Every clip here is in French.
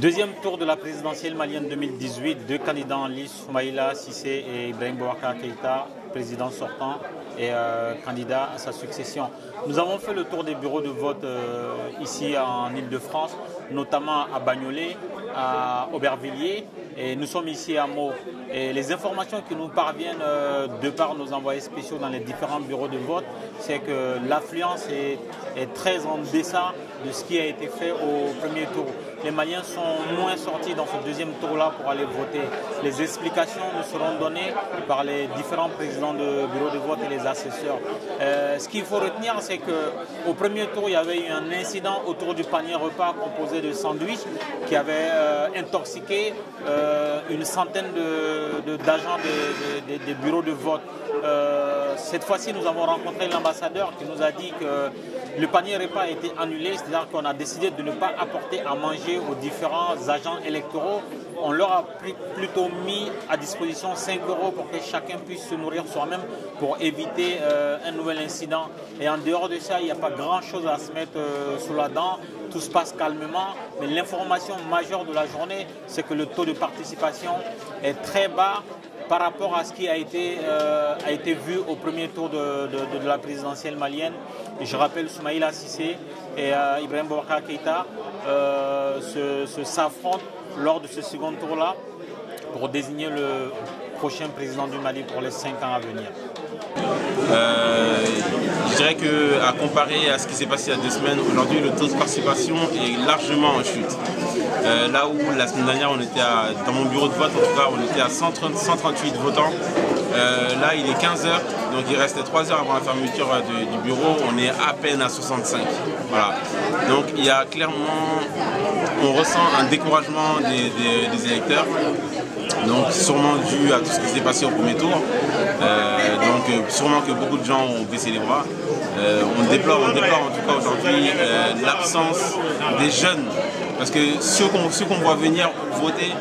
Deuxième tour de la présidentielle malienne 2018, deux candidats en lice, Soumaïla Cissé et Ibrahim Boubacar Keïta, président sortant et candidat à sa succession. Nous avons fait le tour des bureaux de vote ici en Île-de-France, notamment à Bagnolet, à Aubervilliers, et nous sommes ici à Meaux. Et les informations qui nous parviennent de par nos envoyés spéciaux dans les différents bureaux de vote, c'est que l'affluence est très en deçà de ce qui a été fait au premier tour. Les Maliens sont moins sortis dans ce deuxième tour-là pour aller voter. Les explications nous seront données par les différents présidents de bureaux de vote et les assesseurs. Ce qu'il faut retenir, c'est qu'au premier tour, il y avait eu un incident autour du panier repas composé de sandwichs qui avait intoxiqué une centaine d'agents des bureaux de vote. Cette fois-ci, nous avons rencontré l'ambassadeur qui nous a dit que le panier repas a été annulé, c'est-à-dire qu'on a décidé de ne pas apporter à manger aux différents agents électoraux. On leur a plutôt mis à disposition 5 € pour que chacun puisse se nourrir soi-même pour éviter un nouvel incident. Et en dehors de ça, il n'y a pas grand-chose à se mettre sous la dent. Tout se passe calmement. Mais l'information majeure de la journée, c'est que le taux de participation est très bas par rapport à ce qui a été vu au premier tour de la présidentielle malienne. Et je rappelle, Soumaïla Cissé et Ibrahim Boubacar Keïta s'affrontent lors de ce second tour-là pour désigner le prochain président du Mali pour les 5 ans à venir. Je dirais qu'à comparer à ce qui s'est passé il y a 2 semaines, aujourd'hui le taux de participation est largement en chute. Là où la semaine dernière on était dans mon bureau de vote, en tout cas on était à 138 votants, là il est 15 h, donc il reste 3 heures avant la fermeture du bureau, on est à peine à 65. Voilà. Donc il y a clairement, on ressent un découragement des électeurs. Donc sûrement dû à tout ce qui s'est passé au premier tour. Donc sûrement que beaucoup de gens ont baissé les bras. On déplore en tout cas aujourd'hui l'absence des jeunes. Parce que ceux qu'on voit venir voter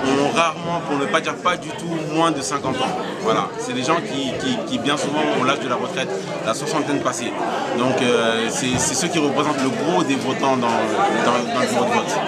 ont rarement, pour ne pas dire pas du tout, moins de 50 ans. Voilà, c'est des gens qui bien souvent ont l'âge de la retraite, la soixantaine passée. Donc c'est ceux qui représentent le gros des votants dans le bureau de vote.